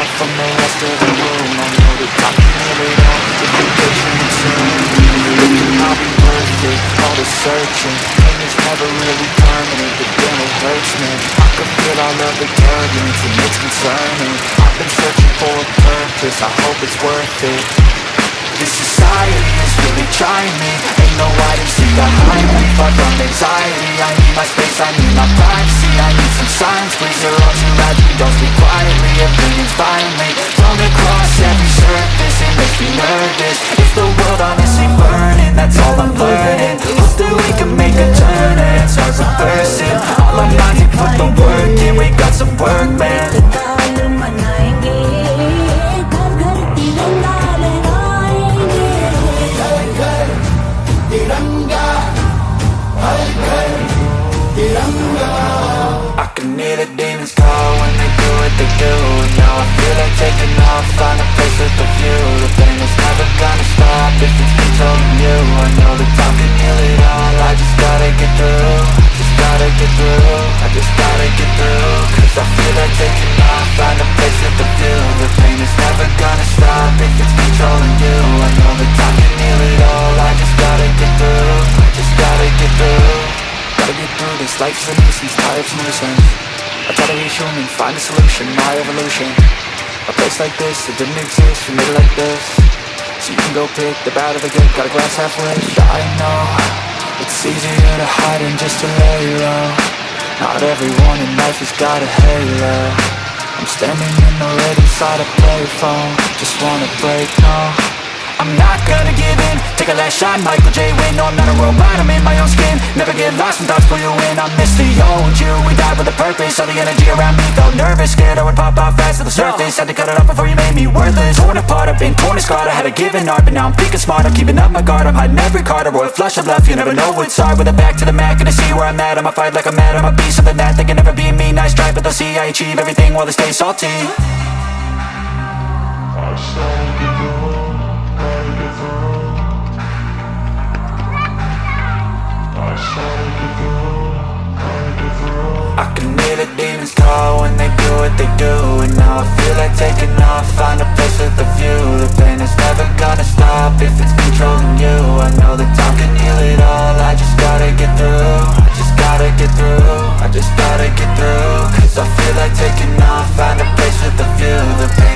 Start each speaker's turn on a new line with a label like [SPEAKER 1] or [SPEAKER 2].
[SPEAKER 1] apart from the rest of the room. I know that I can heal it all, if you're patient and soon. Thinking I'll be worth it, all the searching. Pain is never really permanent, but damn it hurts, man. I can feel all of the turbulence and it's concerning. I've been searching for a purpose, I hope it's worth it. This society is really trying me. Ain't no hide and seek behind me. Far from anxiety, I need my space, I need my privacy. I need some silence, please, you're all too loud. You don't speak quietly, opinions violently thrown across every surface. It makes me nervous. Is the world honestly burning? That's all I'm learning. Hope that we can make a turn and start reversing. All our minds, we put the work in. We got some work, man. I can hear the demons call when they do what they do. And now I feel like taking off, find a place with a view. The pain is never gonna stop if it's controlling you. I know that time can heal it all, I just gotta get through. Just gotta get through, I just gotta get through. Cause I feel like taking off, find a place with a view. The pain is never gonna stop if it's controlling you. I know that time can heal it all, I just gotta get through. I just gotta get through. Gotta get through this, life is a nuisance, tired from losing. I try to be human, find a solution, my evolution. A place like this, it didn't exist, we made it like this. So you can go pick the bad or the good, got a glass halfway. I know, it's easier to hide than just to lay low. Not everyone in life has got a halo. I'm standing in the red inside a payphone. Just wanna break, no, I'm not gonna give in. Take a last shot, Michael J. Win. No, I'm not a robot, I'm in my own skin. Never get lost when thoughts pull you in. I miss the old you, we died with a purpose. All the energy around me felt nervous, scared I would pop off fast to the surface. Had to cut it off before you made me worthless. Torn apart, I've been torn and scarred. I had a given art, but now I'm thinking smart. I'm keeping up my guard, I'm hiding every card. A royal flush of love, you never know what's hard. With a back to the mat, gonna see where I'm at. I'ma fight like I'm mad, I'ma be something that they can never be me. Nice try, but they'll see I achieve everything while they stay salty. I can hear the demons call when they do what they do. And now I feel like taking off, find a place with a view. The pain is never gonna stop if it's controlling you. I know that time can heal it all, I just gotta get through. I just gotta get through, I just gotta get through. Cause I feel like taking off, find a place with a view. The pain